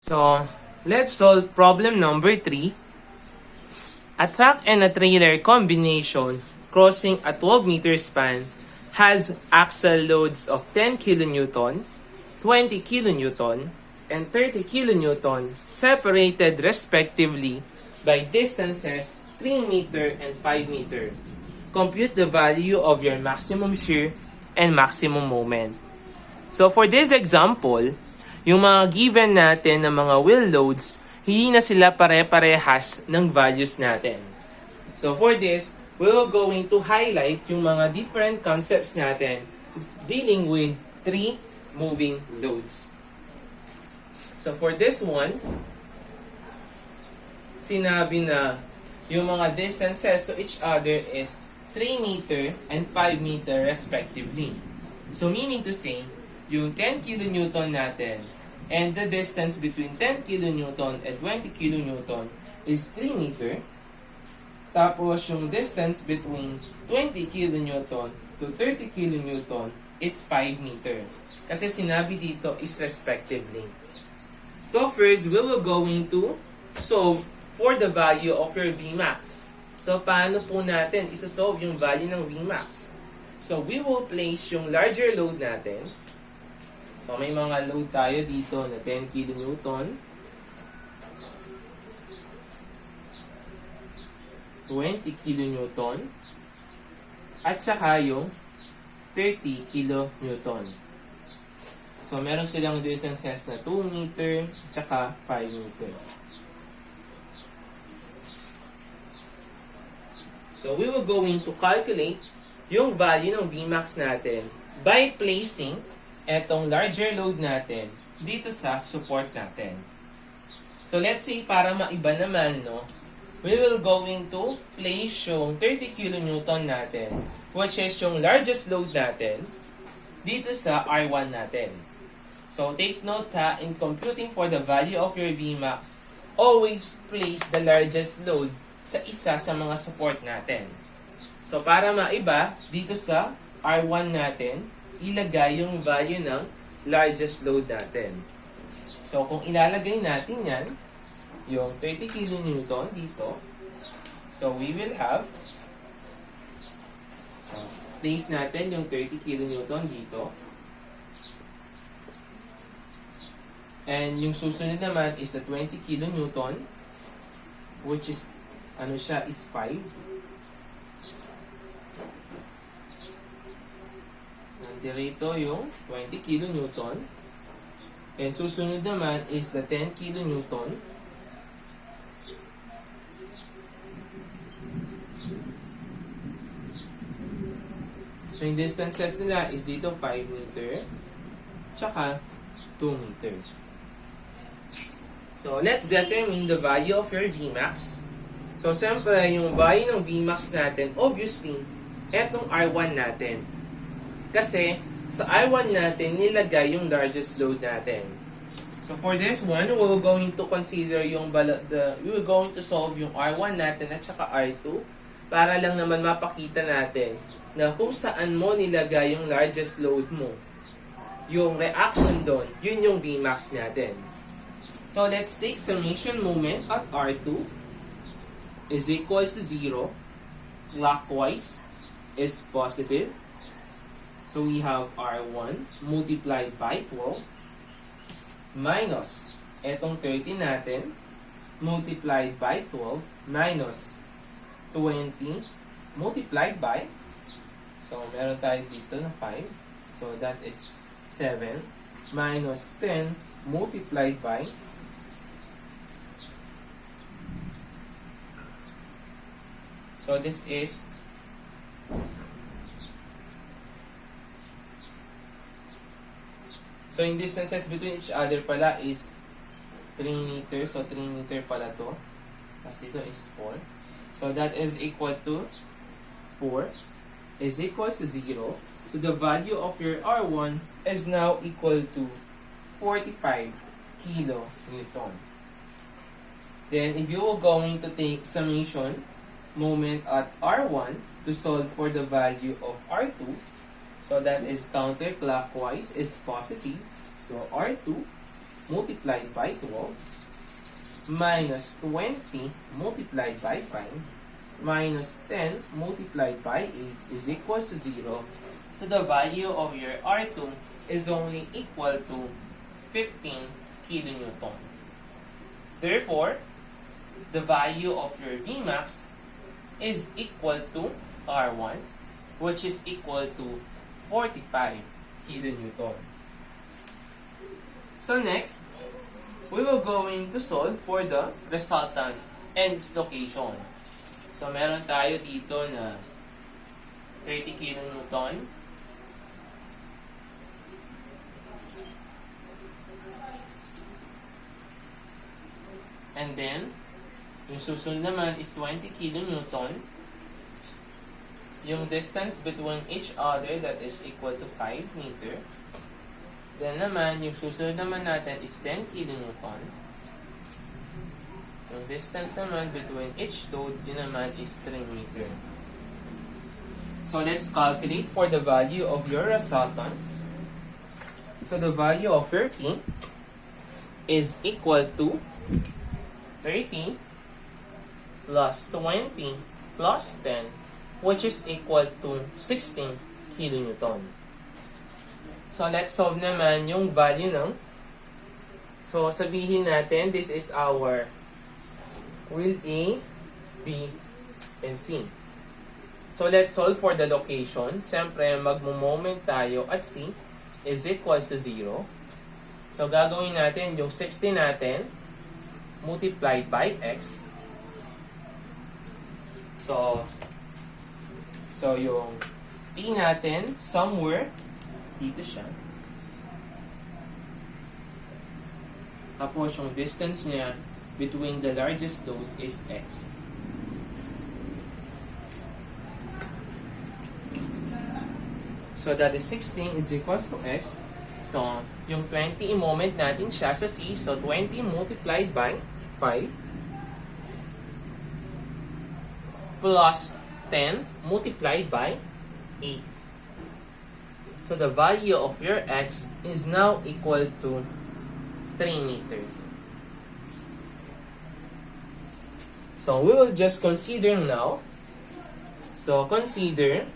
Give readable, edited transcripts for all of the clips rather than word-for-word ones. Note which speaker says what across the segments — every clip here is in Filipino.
Speaker 1: So, let's solve problem number 3. A truck and a trailer combination crossing a 12-meter span has axle loads of 10 kilonewton, 20 kilonewton, and 30 kilonewton separated respectively by distances 3 meter and 5 meter. Compute the value of your maximum shear and maximum moment. So for this example, yung mga given natin na mga wheel loads, hindi na sila pare-parehas ng values natin. So for this, we're going to highlight yung mga different concepts natin dealing with 3 moving loads. So for this one, sinabi na yung mga distances to each other is 3 meter and 5 meter respectively. So meaning to say, yung 10 kilonewton natin and the distance between 10 kilonewton and 20 kilonewton is 3 meter. Tapos yung distance between 20 kilonewton to 30 kilonewton is 5 meter. Kasi sinabi dito is respectively. So first, we will going to solve for the value of your Vmax. So paano po natin isosolve yung value ng Vmax? So we will place yung larger load natin. So may mga load tayo dito na 10 kilonewton, 20 kilonewton, at saka yung 30 kilonewton. So meron silang distances na 2 meter, at saka 5 meter. So we will going to calculate yung value ng Vmax natin by placing etong larger load natin dito sa support natin. So let's say para maiba naman, no, we will going to place yung 30 kilonewton natin, which is yung largest load natin, dito sa R1 natin. So take note ha, in computing for the value of your Vmax, always place the largest load sa isa sa mga support natin. So para maiba, dito sa R1 natin, ilagay yung value ng largest load natin. So, kung ilalagay natin yan, yung 30 kilonewton dito, so we will have, so, place natin yung 30 kilonewton dito. And yung susunod naman is the 20 kilonewton, which is, ano siya, is 5. Dito yung 20 kilonewton. And susunod naman is the 10 kilonewton. So yung distances nila is dito 5 meter. Tsaka 2 meter. So let's determine the value of your Vmax. So siyempre yung value ng Vmax natin, obviously, etong R1 natin. Kasi sa R1 natin, nilagay yung largest load natin. So for this one, we're going to consider yung we're going to solve yung R1 natin at saka R2 para lang naman mapakita natin na kung saan mo nilagay yung largest load mo. Yung reaction doon, yun yung Vmax natin. So let's take summation moment at R2 is equals to 0. Clockwise is positive. So we have R1 multiplied by 12 minus etong 30 natin multiplied by 12 minus 20 multiplied by, so meron tayo dito na 5. So that is 7 minus 10 multiplied by, so this is so yung distances between each other pala is 3 meter. So 3 meter pala to. Tapos dito is 4. So that is equal to 4 is equals to 0. So the value of your R1 is now equal to 45 kilonewton. Then if you are going to take summation moment at R1 to solve for the value of R2, so that is counterclockwise is positive. So R2 multiplied by 12 minus 20 multiplied by 5 minus 10 multiplied by 8 is equal to 0. So the value of your R2 is only equal to 15 kilonewton. Therefore, the value of your Vmax is equal to R1, which is equal to 45 kilonewton. So next, we will going to solve for the resultant and its location. So meron tayo dito na 30 kilonewton. And then, yung susunod naman is 20 kilonewton. Yung distance between each other, that is equal to 5 meter. Then naman, yung susunod naman natin is 10 kilonewton. Yung distance naman between each load, yun naman is 3 meter. So let's calculate for the value of your resultant. So the value of your P is equal to 30 plus 20 plus 10, which is equal to 16 kilonewton. So let's solve naman yung value ng, so sabihin natin this is our wheel A, B, and C. So let's solve for the location. Siyempre magmo-moment tayo at C is equal to 0. So gagawin natin yung 60 natin multiplied by X. So yung P natin somewhere dito siya. Tapos yung distance niya between the largest load is X. So that is 16 is equals to X. So yung 20 i-moment natin siya sa C. So 20 multiplied by 5 plus 10 multiplied by 8. So the value of your X is now equal to 3 meter. So we will just consider now. So consider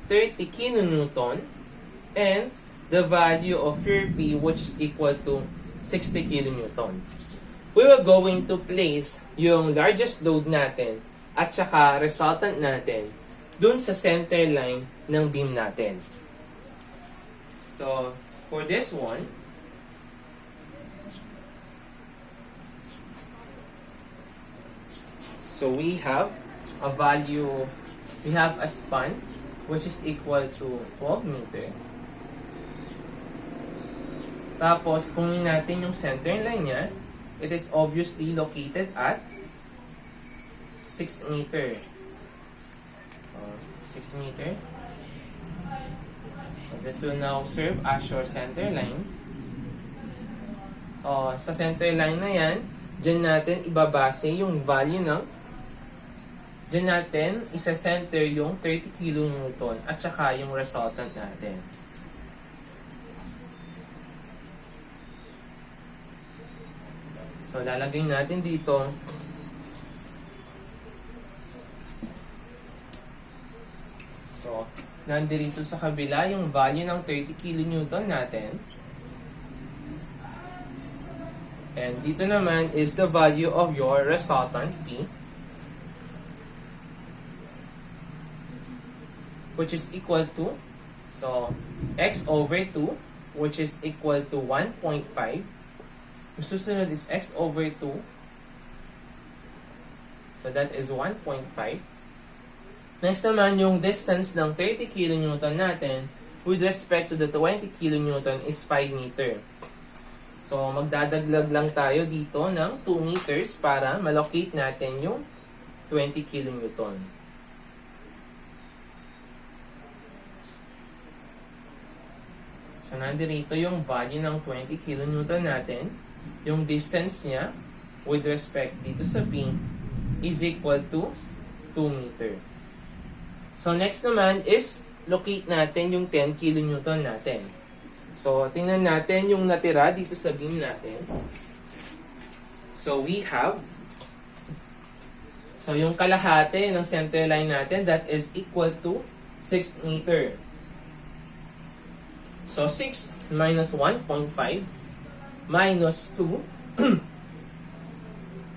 Speaker 1: 30 kilonewton and the value of your P, which is equal to 60 kilonewton. We will going to place yung largest load natin at saka resultant natin dun sa center line ng beam natin. So, for this one, so we have a value, we have a span which is equal to 12 meter. Tapos, kung natin yung center line niya, it is obviously located at 6 meter. 6 meter. So this will now serve as your center line. Sa center line na yan, dyan natin ibabase yung value ng, dyan natin isa-center yung 30 kilonewton at saka yung resultant natin. So lalagay natin dito nandito sa kabila yung value ng 30 kilonewton natin. And dito naman is the value of your resultant P, which is equal to, so X over 2, which is equal to 1.5. Yung susunod is X over 2. So that is 1.5. Next naman, yung distance ng 30 kilonewton natin with respect to the 20 kilonewton is 5 meter. So, magdadaglag lang tayo dito ng 2 meters para malocate natin yung 20 kilonewton. So, nandito yung value ng 20 kilonewton natin. Yung distance niya with respect dito sa P is equal to 2 meter. So, next naman is locate natin yung 10 kilonewton natin. So, tingnan natin yung natira dito sa beam natin. So, we have, so yung kalahati ng center line natin, that is equal to 6 meter. So, 6 minus 1.5 minus 2.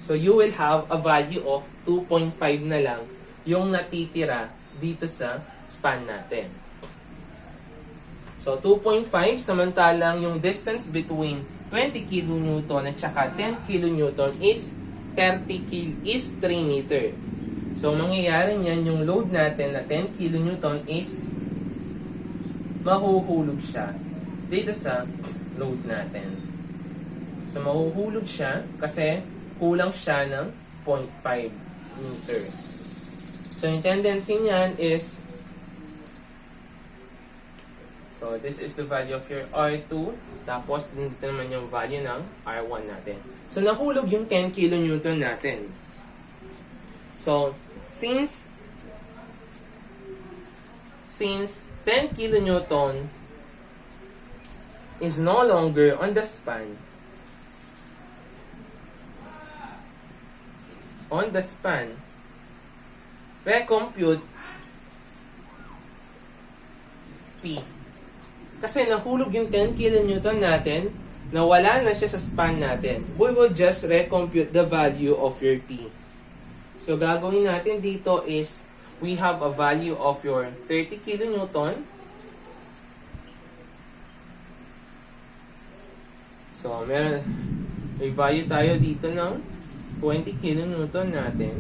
Speaker 1: So, you will have a value of 2.5 na lang yung natitira dito sa span natin. So, 2.5, samantalang yung distance between 20 kN at saka 10 kN is 3 meter. So, mangyayari niyan, yung load natin na 10 kN is mahuhulog siya dito sa load natin. So, mahuhulog siya kasi kulang siya ng 0.5 meter. So, yung tendency niyan is, so, this is the value of your R2. Tapos, dito naman yung value ng R1 natin. So, nahulog yung 10 kN natin. So, since 10 kN is no longer on the span, recompute P. Kasi nahulog yung 10 kN natin, nawala na siya sa span natin. We will just recompute the value of your P. So, gagawin natin dito is, we have a value of your 30 kN. So, may value tayo dito ng 20 kN natin.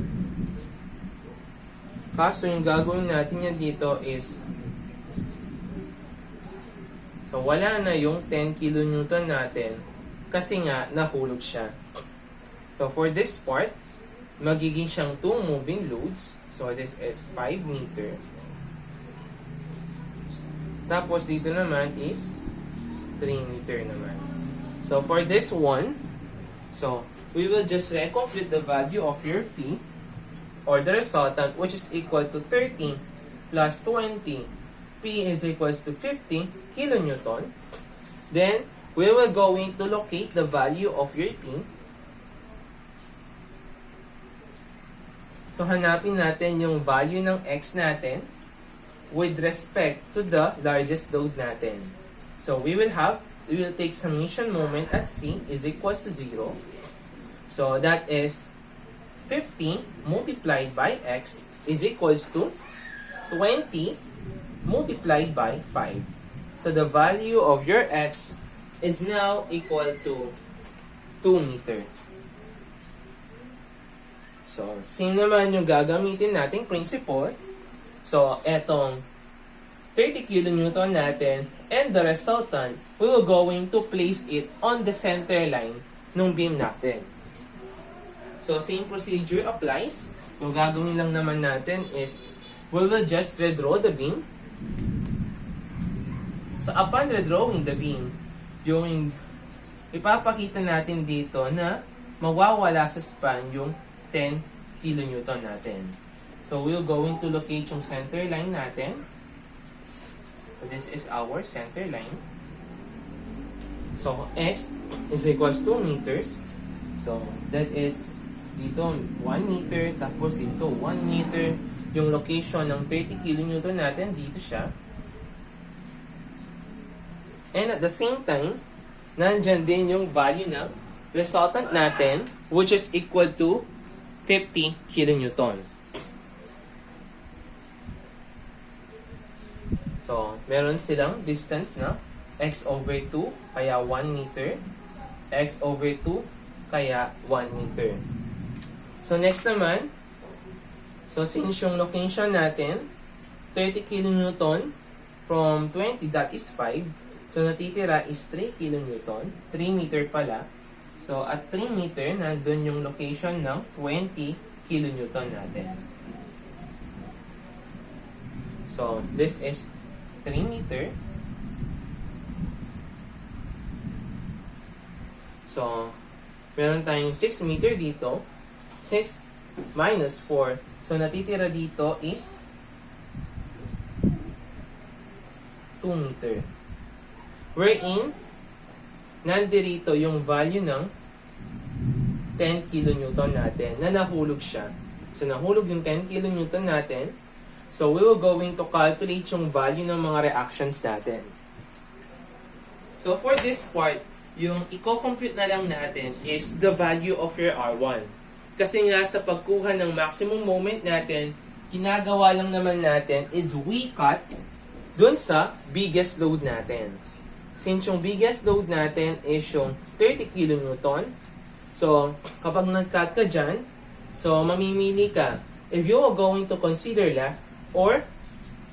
Speaker 1: Kaso, yung gagawin natin yan dito is, so, wala na yung 10 kN natin kasi nga nahulog siya. So, for this part, magiging siyang 2 moving loads. So, this is 5 meter. Tapos, dito naman is 3 meter naman. So, for this one, so, we will just recompute the value of your P or the resultant, which is equal to 30 plus 20. P is equals to 50 kilonewton. Then, we will going to locate the value of your P. So, hanapin natin yung value ng X natin with respect to the largest load natin. So, we will take summation moment at C is equals to 0. So, that is 50 multiplied by X is equals to 20 multiplied by 5. So, the value of your X is now equal to 2 meter. So, same naman yung gagamitin nating principle. So, etong 30 kN natin and the resultant, we will going to place it on the center line ng beam natin. So, same procedure applies. So, gagawin lang naman natin is, we will just redraw the beam. So, upon redrawing the beam, yung ipapakita natin dito na mawawala sa span yung 10 kN natin. So, we're going to locate yung center line natin. So, this is our center line. So, X is equals to 2 meters. So, that is dito 1 meter, tapos dito 1 meter. Yung location ng 30 kN natin, dito siya. And at the same time, nandyan din yung value ng resultant natin, which is equal to 50 kN. So, meron silang distance na x over 2, kaya 1 meter. X over 2, kaya 1 meter. So, next naman, so since yung location natin, 30 kN from 20, that is 5. So, natitira is 3 kN, 3 meter pala. So, at 3 meter, nandun yung location ng 20 kN natin. So, this is 3 meter. So, meron tayong 6 meter dito. 6 minus 4. So, natitira dito is 2 meter. wherein nandirito yung value ng 10 kilonewton natin na nahulog siya. So, nahulog yung 10 kilonewton natin. So, we will going to calculate yung value ng mga reactions natin. So, for this part, yung i-compute na lang natin is the value of your R1. Kasi nga sa pagkuha ng maximum moment natin, ginagawa lang naman natin is we cut dun sa biggest load natin. Since yung biggest load natin is yung 30 kilonewton, so kapag nag-cut ka dyan, so mamimili ka if you are going to consider left or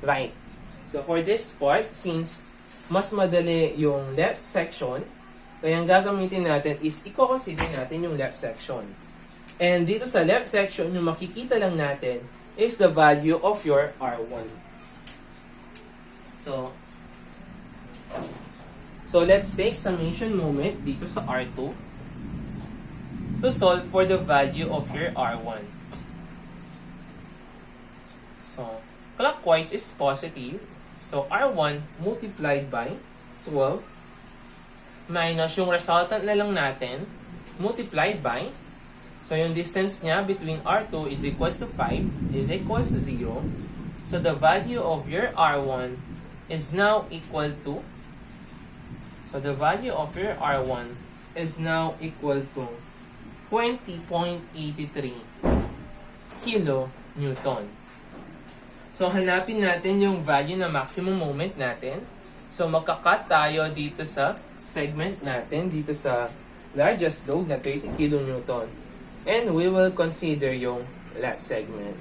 Speaker 1: right. So for this part, since mas madali yung left section, kaya ang gagamitin natin is i-consider natin yung left section. And dito sa left section, yung makikita lang natin is the value of your R1. So let's take summation moment dito sa R2 to solve for the value of your R1. So, clockwise is positive. So, R1 multiplied by 12 minus yung resultant na lang natin multiplied by, so yung distance niya between R2 is equals to 5 is equals to 0. So, the value of your R1 is now equal to, so the value of your R1 is now equal to 20.83 kilonewton. So, hanapin natin yung value na maximum moment natin. So, magka-cut tayo dito sa segment natin, dito sa largest load na 30 kilonewton. And we will consider yung left segment.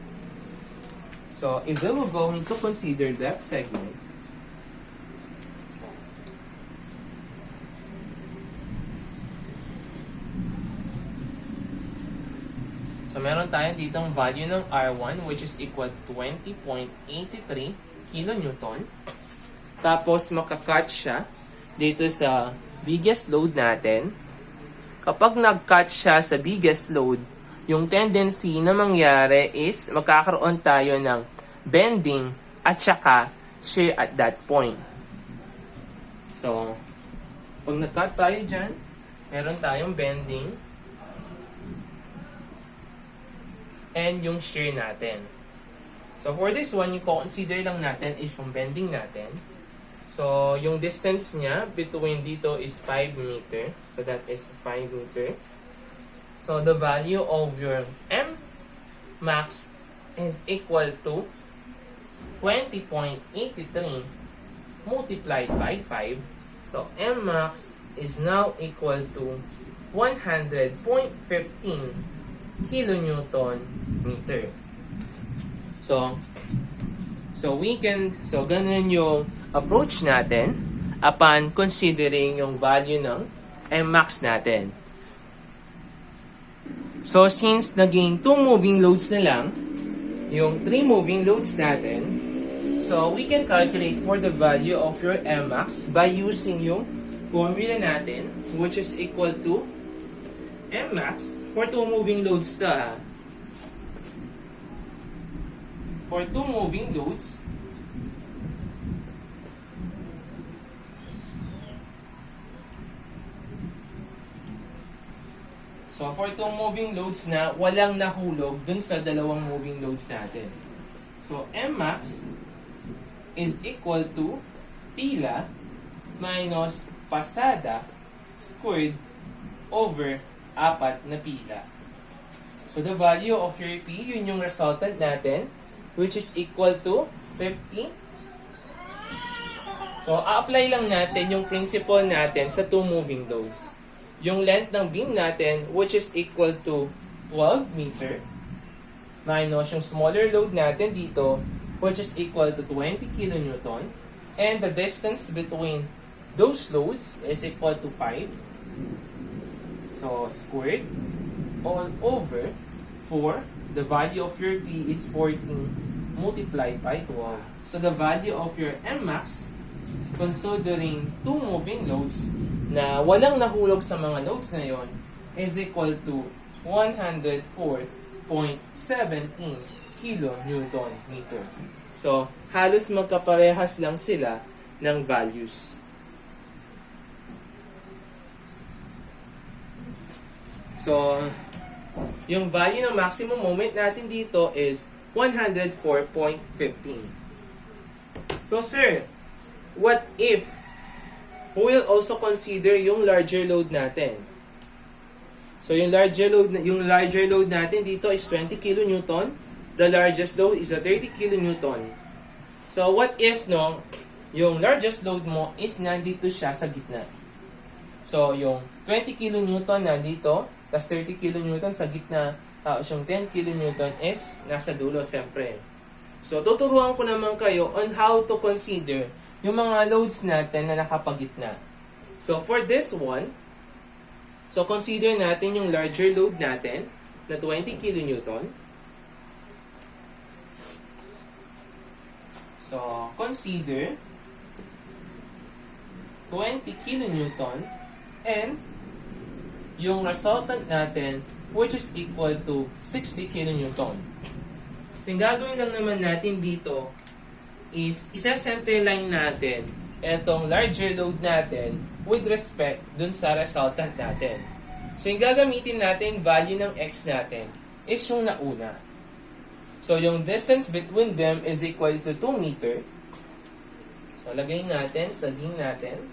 Speaker 1: So, if we were going to consider left segment, so, meron tayo ditong value ng R1 which is equal to 20.83 kilonewton. Tapos, makakat siya dito sa biggest load natin. Kapag nag-cut siya sa biggest load, yung tendency na mangyari is magkakaroon tayo ng bending at saka shear at that point. So, pag nag-cut tayo dyan, meron tayong bending and yung shear natin. So, for this one, yung consider lang natin is yung bending natin. So, yung distance niya between dito is 5 meter. So, that is 5 meter. So, the value of your M max is equal to 20.83 multiplied by 5. So, M max is now equal to 100.15 kilonewton meter. So ganun yung approach natin upon considering yung value ng M max natin. So, since naging 2 moving loads na lang, yung 3 moving loads natin, so we can calculate for the value of your M max by using yung formula natin, which is equal to M max for 2 moving loads na. For 2 moving loads, so for 2 moving loads na walang nahulog dun sa dalawang moving loads natin. So M max is equal to pila minus pasada squared over 4 na pila. So, the value of your P, yun yung resultant natin, which is equal to 50. So, a-apply lang natin yung principle natin sa 2 moving loads. Yung length ng beam natin, which is equal to 12 meter, minus yung smaller load natin dito, which is equal to 20 kilonewton, and the distance between those loads is equal to 5. So, squared all over 4. The value of your P is 14 multiplied by 12. So, the value of your M max, considering 2 moving loads na walang nahulog sa mga loads na yon, is equal to 104.17 kilonewton meter. So, halos magkaparehas lang sila ng values. So, yung value ng maximum moment natin dito is 104.15. So, sir, what if we will also consider yung larger load natin? So, yung larger load natin dito is 20 kilonewton. The largest load is a 30 kilonewton. So, what if, no, yung largest load mo is nandito siya sa gitna. So, yung 20 kilonewton nandito, tas 30 kilonewton sa gitna, tapos yung 10 kilonewton is nasa dulo, siyempre. So, tuturuan ko naman kayo on how to consider yung mga loads natin na nakapagitna. So, for this one, so consider natin yung larger load natin na 20 kilonewton. So, consider 20 kilonewton and yung resultant natin which is equal to 60 kilonewton. So, yung gagawin lang naman natin dito is isa-centerline natin etong larger load natin with respect dun sa resultant natin. So, yung gagamitin natin value ng x natin is yung nauna. So, yung distance between them is equals to 2 meter. So, lagay natin, saging natin.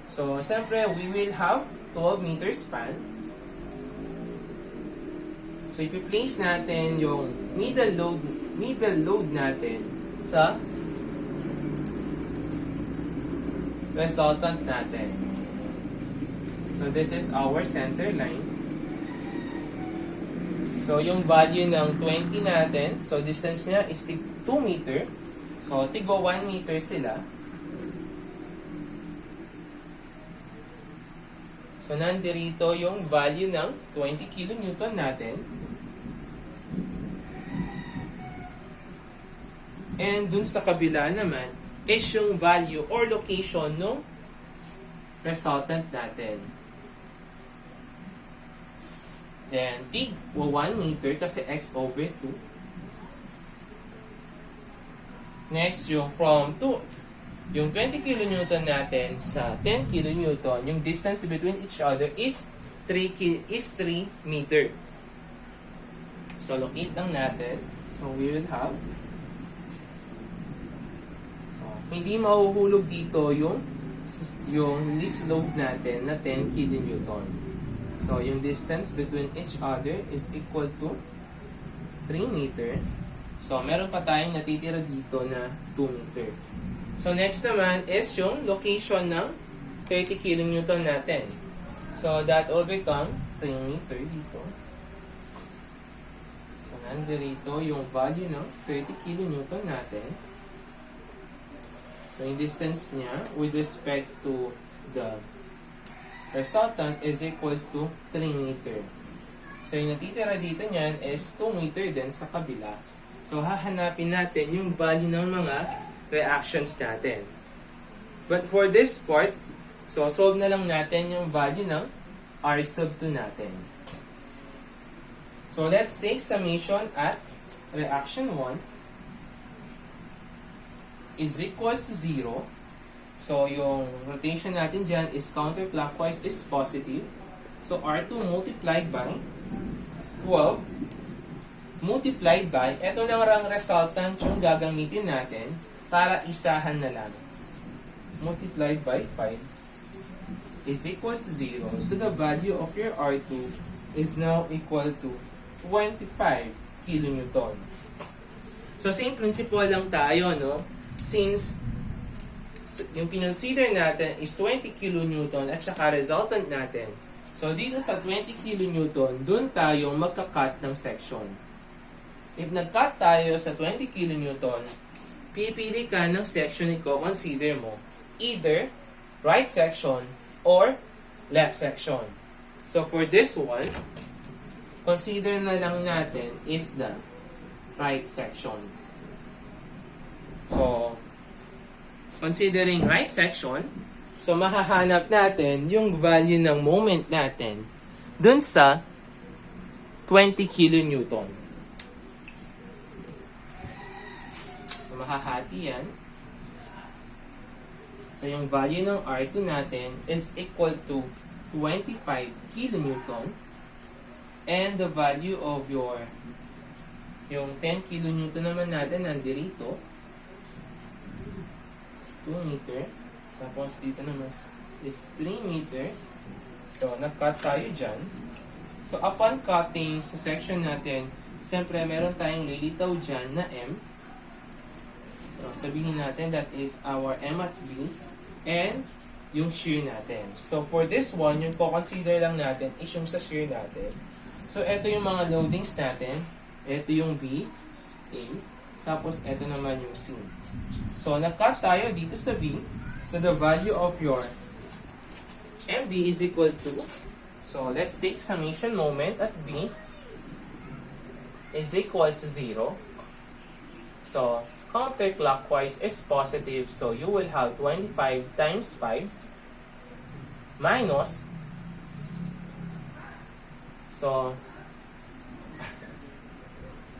Speaker 1: So, siyempre, we will have 12 meter span. So, ipi-place natin yung middle load natin sa resultant natin. So, this is our center line. So, yung value ng 20 natin, so distance niya is 2 meter. So, tigo 1 meter sila. So, nandirito yung value ng 20 kilonewton natin. And dun sa kabila naman is yung value or location ng resultant natin. Then, tig 1 meter kasi x over 2. Next, yung from 2, yung 20 kilonewton natin sa 10 kilonewton, yung distance between each other is 3 meter. So, locate lang natin. So, we will have, so, hindi mahuhulog dito yung least load natin na 10 kilonewton. So, yung distance between each other is equal to 3 meter. So, meron pa tayong natitira dito na 2 meter. So, next naman is yung location ng 30 kilonewton natin. So, that will become 3 meter dito. So, nandito yung value ng 30 kilonewton natin. So, yung distance niya with respect to the resultant is equals to 3 meter. So, yung natitira dito niyan is 2 meter din sa kabila. So, hahanapin natin yung value ng mga reactions natin. But for this part, so solve na lang natin yung value ng R sub 2 natin. So, let's take summation at reaction 1 is equals to 0. So, yung rotation natin dyan is counterclockwise is positive. So, R2 multiplied by 12 multiplied by, eto na ang resultant yung gagamitin natin para isahan na lang. Multiplied by 5 is equals to 0. So, the value of your R2 is now equal to 25 kilonewton. So, same principle lang tayo, no? Since yung kinonsider natin is 20 kilonewton at saka resultant natin. So, dito sa 20 kilonewton, dun tayo magka-cut ng section. If nag-cut tayo sa 20 kilonewton, pipili ka ng section na i-consider mo. Either right section or left section. So, for this one, consider na lang natin is the right section. So, considering right section, so mahahanap natin yung value ng moment natin dun sa 20 kilonewton. So, mahahati yan. So, yung value ng R2 natin is equal to 25 kilonewton. And the value of yung 10 kilonewton naman natin nandirito is 2 meter. Tapos dito naman is 3 meter. So, nag-cut tayo dyan. So, upon cutting sa section natin, siyempre meron tayong lilitaw dyan na M. So, sabihin natin that is our M at B. And yung shear natin. So, for this one, yung consider lang natin is yung sa shear natin. So, ito yung mga loadings natin. Ito yung B, A, tapos ito naman yung C. So, nag-cut tayo dito sa B. So, the value of your MB is equal to, so, let's take summation moment at B is equals to 0. So, counterclockwise is positive. So, you will have 25 times 5 minus, so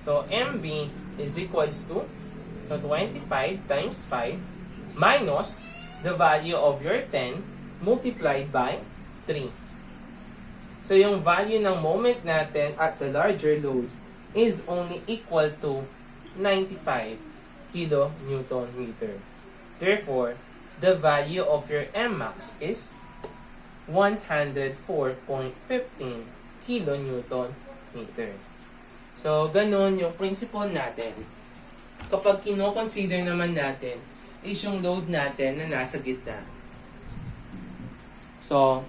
Speaker 1: MB is equals to, so 25 times 5 minus the value of your 10 multiplied by 3. So yung value ng moment natin at the larger load is only equal to 95 kilonewton meter. Therefore, the value of your Mmax is 104.15 kilonewton meter. So, ganun yung principle natin. Kapag kino-consider naman natin is yung load natin na nasa gitna. So,